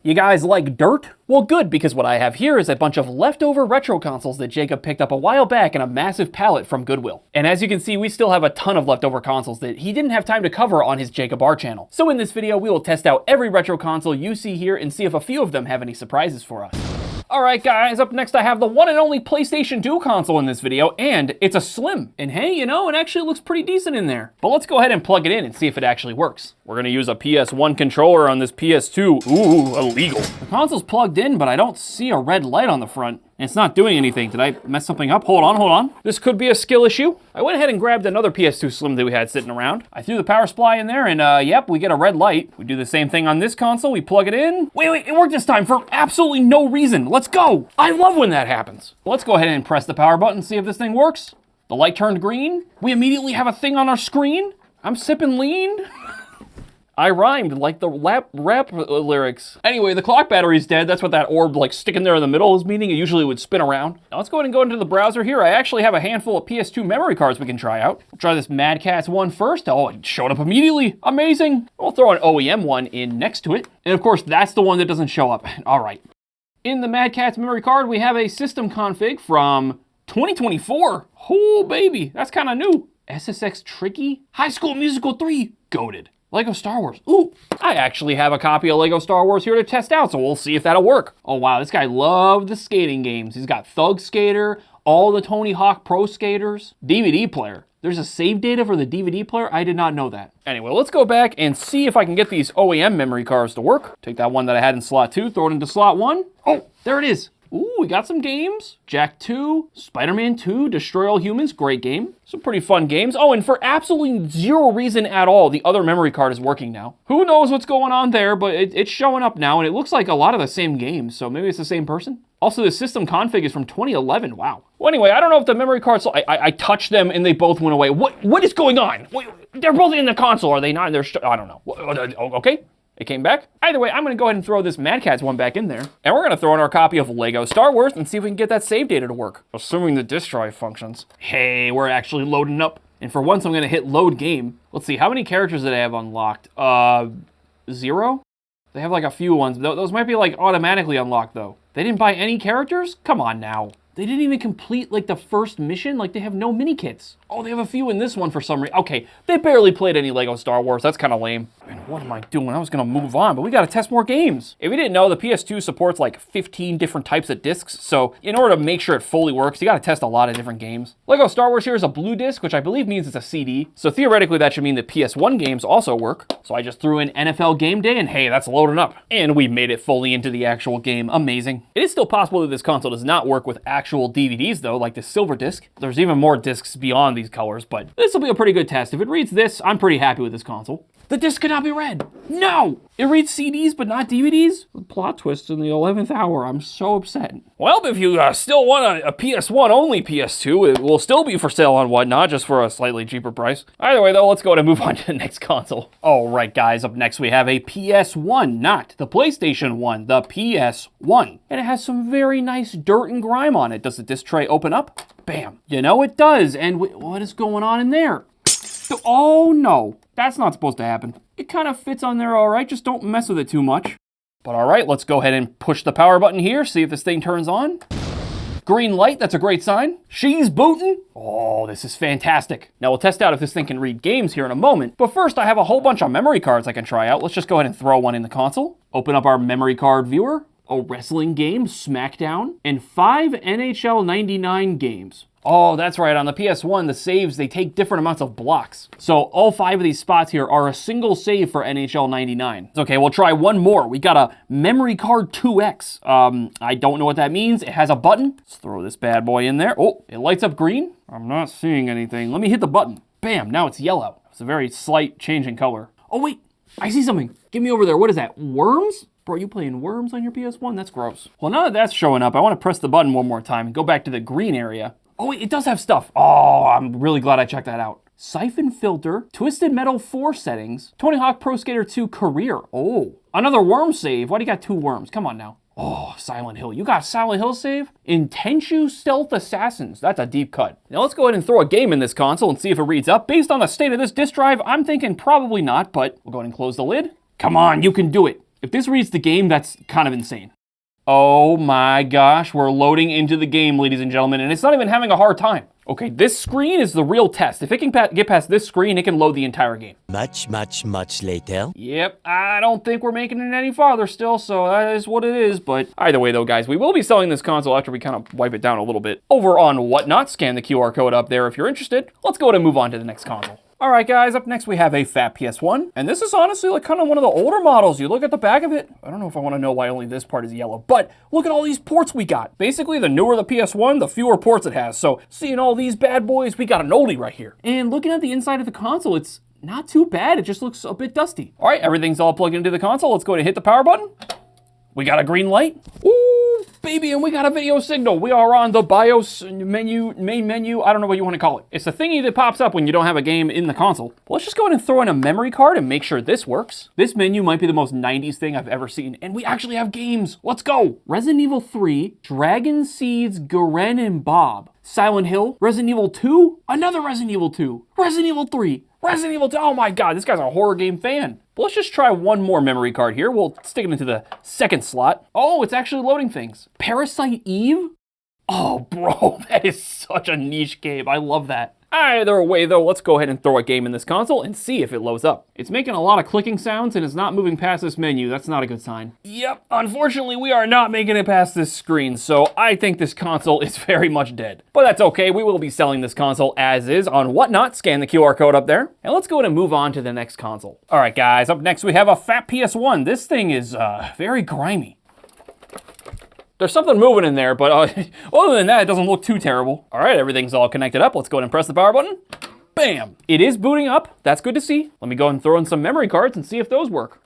You guys like dirt? Well good, because what I have here is a bunch of leftover retro consoles that Jacob picked up a while back in a massive pallet from Goodwill. And as you can see, we still have a ton of leftover consoles that he didn't have time to cover on his Jacob R channel. So in this video, we will test out every retro console you see here and see if a few of them have any surprises for us. Alright guys, up next I have the one and only PlayStation 2 console in this video, and it's a Slim. And hey, you know, it actually looks pretty decent in there. But let's go ahead and plug it in and see if it actually works. We're gonna use a PS1 controller on this PS2. Ooh, illegal. The console's plugged in, but I don't see a red light on the front. And it's not doing anything. Did I mess something up? Hold on. This could be a skill issue. I went ahead and grabbed another PS2 Slim that we had sitting around. I threw the power supply in there and yep, we get a red light. We do the same thing on this console. We plug it in. Wait, it worked this time for absolutely no reason. Let's go. I love when that happens. Let's go ahead and press the power button, see if this thing works. The light turned green. We immediately have a thing on our screen. I'm sipping lean. I rhymed like the rap lyrics. Anyway, the clock battery's dead. That's what that orb like sticking there in the middle is meaning. It usually would spin around. Now let's go ahead and go into the browser here. I actually have a handful of PS2 memory cards we can try out. We'll try this Mad Catz one first. Oh, it showed up immediately. Amazing. We'll throw an OEM one in next to it. And of course, that's the one that doesn't show up. All right. In the Mad Catz memory card, we have a system config from 2024. Oh, baby. That's kind of new. SSX Tricky? High School Musical 3. Goated. Lego Star Wars. Ooh, I actually have a copy of Lego Star Wars here to test out, so we'll see if that'll work. Oh wow, this guy loved the skating games. He's got Thug Skater, all the Tony Hawk Pro Skaters, DVD player. There's a save data for the DVD player? I did not know that. Anyway, let's go back and see if I can get these OEM memory cards to work. Take that one that I had in slot 2, throw it into slot 1. Oh, there it is. Ooh, we got some games. Jak 2, Spider-Man 2, Destroy All Humans, great game. Some pretty fun games. Oh, and for absolutely zero reason at all, the other memory card is working now. Who knows what's going on there, but it's showing up now, and it looks like a lot of the same games, so maybe it's the same person. Also, the system config is from 2011, wow. Well, anyway, I don't know if the memory cards, I touched them and they both went away. What is going on? Wait, they're both in the console, are they not? I don't know. Okay. It came back. Either way, I'm gonna go ahead and throw this Mad Catz one back in there. And we're gonna throw in our copy of Lego Star Wars and see if we can get that save data to work. Assuming the disk drive functions. Hey, we're actually loading up. And for once, I'm gonna hit load game. Let's see, how many characters did I have unlocked? 0? They have like a few ones. Those might be like automatically unlocked though. They didn't buy any characters? Come on now. They didn't even complete like the first mission. Like they have no mini kits. Oh, they have a few in this one for some reason. Okay, they barely played any Lego Star Wars. That's kind of lame. Man, what am I doing? I was gonna move on, but we gotta test more games. If you didn't know, the PS2 supports like 15 different types of discs. So in order to make sure it fully works, you gotta test a lot of different games. Lego Star Wars here is a blue disc, which I believe means it's a CD. So theoretically, that should mean that PS1 games also work. So I just threw in NFL Game Day and hey, that's loading up. And we made it fully into the actual game. Amazing. It is still possible that this console does not work with actual DVDs though, like the silver disc. There's even more discs beyond these colors, but this will be a pretty good test. If it reads this, I'm pretty happy with this console. The disc cannot be read. No! It reads CDs, but not DVDs? The plot twist in the 11th hour. I'm so upset. Well, if you still want a PS1 only PS2, it will still be for sale on Whatnot, just for a slightly cheaper price. Either way, though, let's go ahead and move on to the next console. All right, guys, up next we have a PS1, not the PlayStation 1, the PS1. And it has some very nice dirt and grime on it. Does the disc tray open up? Bam. You know it does. And what is going on in there? Oh, no. That's not supposed to happen. It kind of fits on there all right, just don't mess with it too much. But all right, let's go ahead and push the power button here, see if this thing turns on. Green light, that's a great sign. She's booting. Oh, this is fantastic. Now we'll test out if this thing can read games here in a moment, but first I have a whole bunch of memory cards I can try out. Let's just go ahead and throw one in the console. Open up our memory card viewer, a wrestling game, SmackDown, and 5 NHL 99 games. Oh, that's right. On the PS1, the saves, they take different amounts of blocks. So all 5 of these spots here are a single save for NHL 99. Okay, we'll try one more. We got a memory card 2X. I don't know what that means. It has a button. Let's throw this bad boy in there. Oh, it lights up green. I'm not seeing anything. Let me hit the button. Bam, now it's yellow. It's a very slight change in color. Oh, wait, I see something. Get me over there. What is that, worms? Bro, you playing worms on your PS1? That's gross. Well, now that that's showing up, I want to press the button one more time and go back to the green area. Oh wait, it does have stuff. Oh, I'm really glad I checked that out. Siphon filter, Twisted Metal 4 settings, Tony Hawk Pro Skater 2 career. Oh, another worm save. Why do you got 2 worms? Come on now. Oh, Silent Hill. You got Silent Hill save? Intenchu Stealth Assassins. That's a deep cut. Now let's go ahead and throw a game in this console and see if it reads up. Based on the state of this disk drive, I'm thinking probably not, but we'll go ahead and close the lid. Come on, you can do it. If this reads the game, that's kind of insane. Oh my gosh, we're loading into the game, ladies and gentlemen, and it's not even having a hard time. Okay, this screen is the real test. If it can get past this screen, it can load the entire game. Much later. Yep, I don't think we're making it any farther still, so that is what it is. But either way though, guys, we will be selling this console after we kind of wipe it down a little bit. Over on Whatnot, scan the QR code up there if you're interested. Let's go ahead and move on to the next console. All right, guys, up next we have a fat PS1, and this is honestly like kind of one of the older models. You look at the back of it, I don't know if I want to know why only this part is yellow, but look at all these ports we got. Basically, the newer the PS1, the fewer ports it has. So seeing all these bad boys, we got an oldie right here. And looking at the inside of the console, it's not too bad. It just looks a bit dusty. All right, everything's all plugged into the console. Let's go ahead and hit the power button. We got a green light. Ooh, baby, and we got a video signal. We are on the BIOS menu, main menu. I don't know what you want to call it. It's the thingy that pops up when you don't have a game in the console. But let's just go ahead and throw in a memory card and make sure this works. This menu might be the most 90s thing I've ever seen, and we actually have games. Let's go. Resident Evil 3, Dragon Seeds, Garen and Bob, Silent Hill, Resident Evil 2, another Resident Evil 2, Resident Evil 3, Resident Evil 2. Oh my God, this guy's a horror game fan. But let's just try one more memory card here. We'll stick it into the second slot. Oh, it's actually loading things. Parasite Eve? Oh, bro, that is such a niche game. I love that. Either way, though, let's go ahead and throw a game in this console and see if it loads up. It's making a lot of clicking sounds and it's not moving past this menu. That's not a good sign. Yep, unfortunately, we are not making it past this screen, so I think this console is very much dead. But that's okay. We will be selling this console as is on Whatnot. Scan the QR code up there. And let's go ahead and move on to the next console. All right, guys, up next we have a fat PS1. This thing is very grimy. There's something moving in there, but other than that, it doesn't look too terrible. All right, everything's all connected up. Let's go ahead and press the power button. Bam! It is booting up. That's good to see. Let me go and throw in some memory cards and see if those work.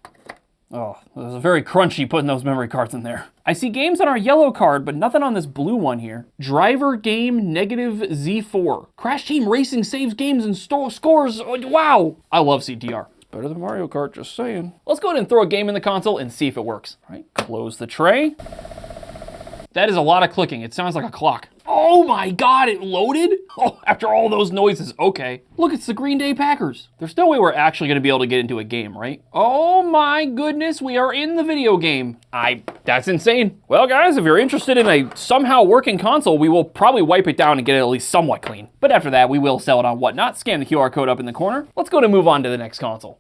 Oh, it was very crunchy putting those memory cards in there. I see games on our yellow card, but nothing on this blue one here. Driver game negative Z4. Crash Team Racing saves games and scores. Oh, wow! I love CTR. Better than Mario Kart, just saying. Let's go ahead and throw a game in the console and see if it works. All right, close the tray. That is a lot of clicking. It sounds like a clock. Oh my God, it loaded? Oh, after all those noises, okay. Look, it's the Green Day Packers. There's no way we're actually gonna be able to get into a game, right? Oh my goodness, we are in the video game. That's insane. Well guys, if you're interested in a somehow working console, we will probably wipe it down and get it at least somewhat clean. But after that, we will sell it on Whatnot. Scan the QR code up in the corner. Let's go to move on to the next console.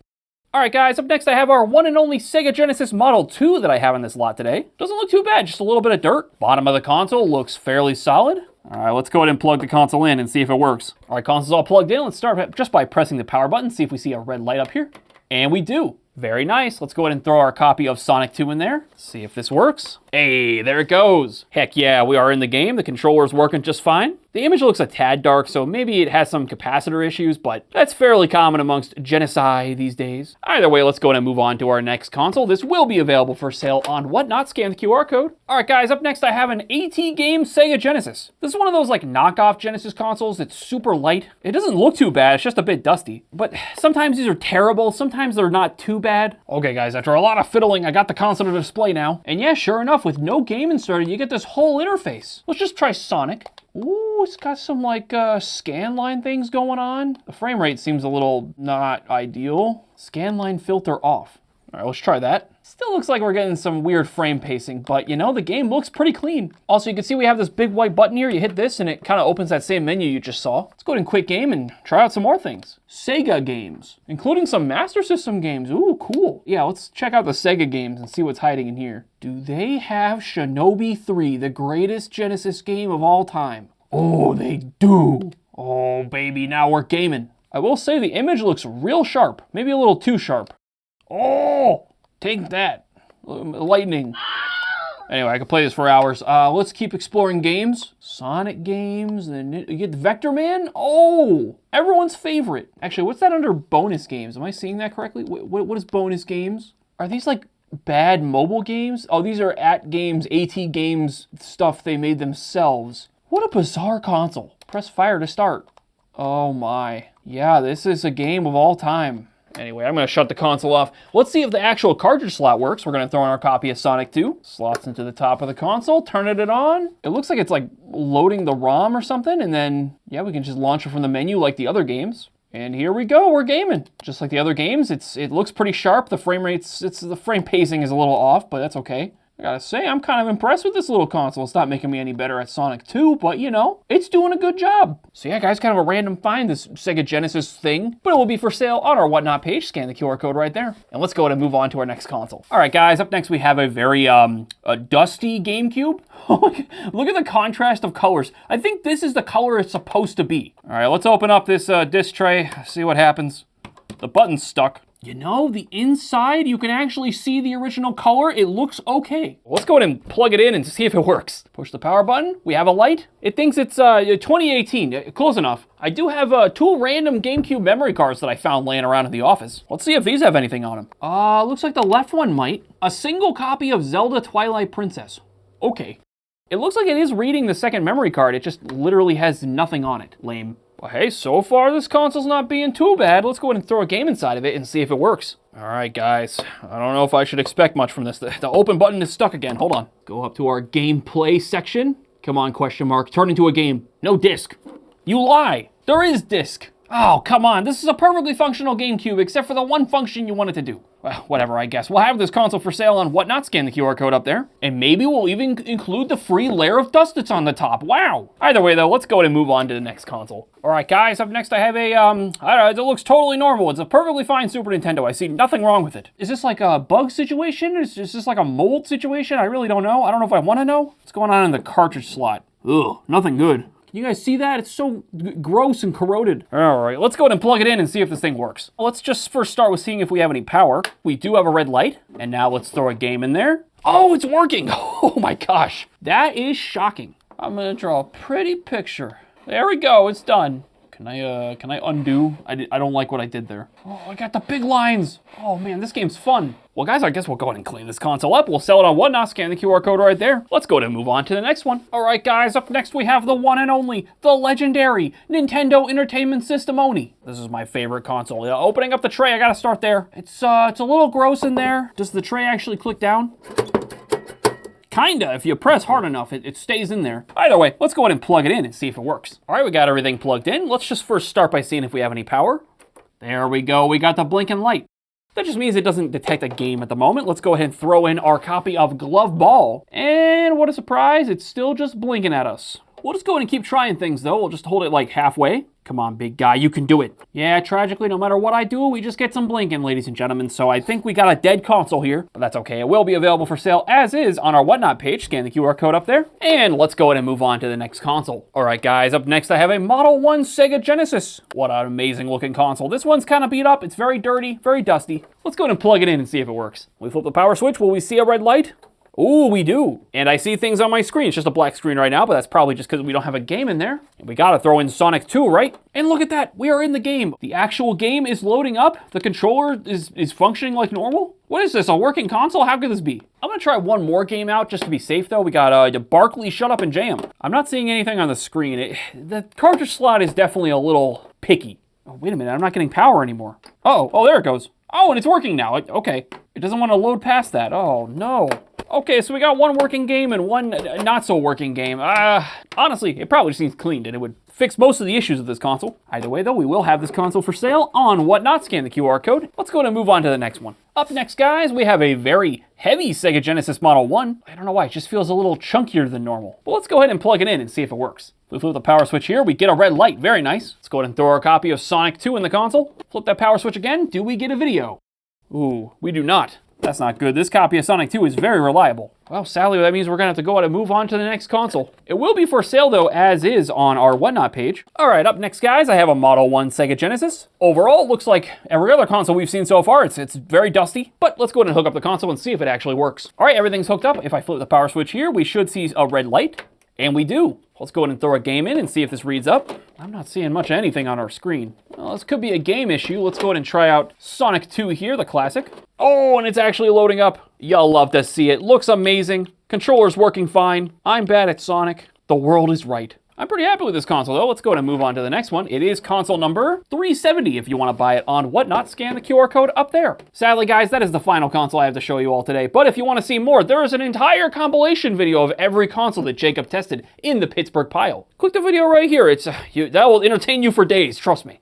All right, guys, up next I have our one and only Sega Genesis Model 2 that I have in this lot today. Doesn't look too bad, just a little bit of dirt. Bottom of the console looks fairly solid. All right, let's go ahead and plug the console in and see if it works. All right, console's all plugged in. Let's start just by pressing the power button, see if we see a red light up here. And we do. Very nice. Let's go ahead and throw our copy of Sonic 2 in there. See if this works. Hey, there it goes. Heck yeah, we are in the game. The controller's working just fine. The image looks a tad dark, so maybe it has some capacitor issues, but that's fairly common amongst Genesis these days. Either way, let's go ahead and move on to our next console. This will be available for sale on Whatnot. Scan the QR code. All right, guys, up next I have an AT-Game Sega Genesis. This is one of those like knockoff Genesis consoles. It's super light. It doesn't look too bad. It's just a bit dusty. But sometimes these are terrible. Sometimes they're not too bad. Okay, guys, after a lot of fiddling, I got the console to display now. And yeah, sure enough, with no game inserted, you get this whole interface. Let's just try Sonic. Ooh, it's got some like scan line things going on. The frame rate seems a little not ideal. Scan line filter off. All right, let's try that. Still looks like we're getting some weird frame pacing, but you know, the game looks pretty clean. Also, you can see we have this big white button here. You hit this and it kind of opens that same menu you just saw. Let's go ahead and quit game and try out some more things. Sega games, including some Master System games. Ooh, cool. Yeah, let's check out the Sega games and see what's hiding in here. Do they have Shinobi 3, the greatest Genesis game of all time? Oh, they do. Oh, baby, now we're gaming. I will say the image looks real sharp, maybe a little too sharp. Oh, take that. Lightning. Anyway, I could play this for hours. Let's keep exploring games. Sonic games, and you get Vector Man. Oh, everyone's favorite. Actually, what's that under bonus games? Am I seeing that correctly? What is bonus games? Are these like bad mobile games? Oh, these are AT Games stuff they made themselves. What a bizarre console. Press fire to start. Oh my. Yeah, this is a game of all time. Anyway, I'm gonna shut the console off. Let's see if the actual cartridge slot works. We're gonna throw in our copy of Sonic 2. Slots into the top of the console, turn it on. It looks like it's like loading the ROM or something, and then, yeah, we can just launch it from the menu like the other games. And here we go, we're gaming. Just like the other games, it looks pretty sharp. The frame rates, the frame pacing is a little off, but that's okay. I gotta say, I'm kind of impressed with this little console. It's not making me any better at Sonic 2, but you know, it's doing a good job. So yeah, guys, kind of a random find, this Sega Genesis thing, but it will be for sale on our Whatnot page. Scan the QR code right there. And let's go ahead and move on to our next console. All right, guys, up next we have a very a dusty GameCube. Oh my God. Look at the contrast of colors. I think this is the color it's supposed to be. All right, let's open up this disc tray, see what happens. The button's stuck. You know, the inside, you can actually see the original color. It looks okay. Let's go ahead and plug it in and see if it works. Push the power button. We have a light. It thinks it's 2018. Close enough. I do have 2 random GameCube memory cards that I found laying around in the office. Let's see if these have anything on them. Looks like the left one might. A single copy of Zelda Twilight Princess. Okay. It looks like it is reading the second memory card. It just literally has nothing on it. Lame. Well, hey, so far this console's not being too bad. Let's go ahead and throw a game inside of it and see if it works. All right, guys. I don't know if I should expect much from this. The open button is stuck again. Hold on. Go up to our gameplay section. Come on, question mark. Turn into a game. No disc. You lie. There is disc. Oh, come on. This is a perfectly functional GameCube, except for the one function you want it to do. Well, whatever, I guess. We'll have this console for sale on Whatnot. Scan the QR code up there. And maybe we'll even include the free layer of dust that's on the top. Wow. Either way, though, let's go ahead and move on to the next console. All right, guys, up next I have a, I don't know, it looks totally normal. It's a perfectly fine Super Nintendo. I see nothing wrong with it. Is this like a bug situation? Is this like a mold situation? I really don't know. I don't know if I want to know. What's going on in the cartridge slot? Ugh, nothing good. You guys see that? It's so gross and corroded. All right, let's go ahead and plug it in and see if this thing works. Let's just first start with seeing if we have any power. We do have a red light, and now let's throw a game in there. Oh, it's working. Oh my gosh, that is shocking. I'm gonna draw a pretty picture. There we go, it's done. Can I undo? I don't like what I did there. Oh, I got the big lines. Oh man, this game's fun. Well guys, I guess we'll go ahead and clean this console up. We'll sell it on Whatnot. Scan the QR code right there. Let's go ahead and move on to the next one. All right guys, up next we have the one and only, the legendary Nintendo Entertainment System Oni. This is my favorite console. Yeah, opening up the tray, I gotta start there. It's a little gross in there. Does the tray actually click down? Kinda, if you press hard enough, it stays in there. Either way, let's go ahead and plug it in and see if it works. All right, we got everything plugged in. Let's just first start by seeing if we have any power. There we go, we got the blinking light. That just means it doesn't detect a game at the moment. Let's go ahead and throw in our copy of Glove Ball. And what a surprise, it's still just blinking at us. We'll just go ahead and keep trying things though. We'll just hold it like halfway. Come on, big guy, you can do it. Yeah, tragically, no matter what I do, we just get some blinking, ladies and gentlemen. So I think we got a dead console here, but that's okay. It will be available for sale as is on our Whatnot page. Scan the QR code up there. And let's go ahead and move on to the next console. All right, guys, up next I have a Model 1 Sega Genesis. What an amazing looking console. This one's kind of beat up. It's very dirty, very dusty. Let's go ahead and plug it in and see if it works. We flip the power switch. Will we see a red light? Ooh, we do. And I see things on my screen. It's just a black screen right now, but that's probably just because we don't have a game in there. And we gotta throw in Sonic 2, right? And look at that, we are in the game. The actual game is loading up. The controller is functioning like normal. What is this, a working console? How could this be? I'm gonna try one more game out just to be safe though. We got Barkley Shut Up and Jam. I'm not seeing anything on the screen. The cartridge slot is definitely a little picky. Oh, wait a minute, I'm not getting power anymore. Oh, there it goes. Oh, and it's working now, okay. It doesn't wanna load past that, oh no. Okay, so we got one working game and one not so working game. Honestly, it probably just needs cleaned and it would fix most of the issues of this console. Either way though, we will have this console for sale on Whatnot. Scan the QR code. Let's go ahead and move on to the next one. Up next, guys, we have a very heavy Sega Genesis Model 1. I don't know why, it just feels a little chunkier than normal. But let's go ahead and plug it in and see if it works. We flip the power switch here, we get a red light, very nice. Let's go ahead and throw our copy of Sonic 2 in the console. Flip that power switch again, do we get a video? Ooh, we do not. That's not good. This copy of Sonic 2 is very reliable. Well, sadly, that means we're gonna have to go ahead and move on to the next console. It will be for sale though, as is on our Whatnot page. All right, up next, guys, I have a Model 1 Sega Genesis. Overall, it looks like every other console we've seen so far. It's very dusty, but let's go ahead and hook up the console and see if it actually works. All right, everything's hooked up. If I flip the power switch here, we should see a red light, and we do. Let's go ahead and throw a game in and see if this reads up. I'm not seeing much of anything on our screen. Well, this could be a game issue. Let's go ahead and try out Sonic 2 here, the classic. Oh, and it's actually loading up. Y'all love to see it. Looks amazing. Controller's working fine. I'm bad at Sonic. The world is right. I'm pretty happy with this console though. Let's go ahead and move on to the next one. It is console number 370 if you want to buy it on Whatnot. Scan the QR code up there. Sadly, guys, that is the final console I have to show you all today. But if you want to see more, there is an entire compilation video of every console that Jacob tested in the Pittsburgh pile. Click the video right here. That will entertain you for days, trust me.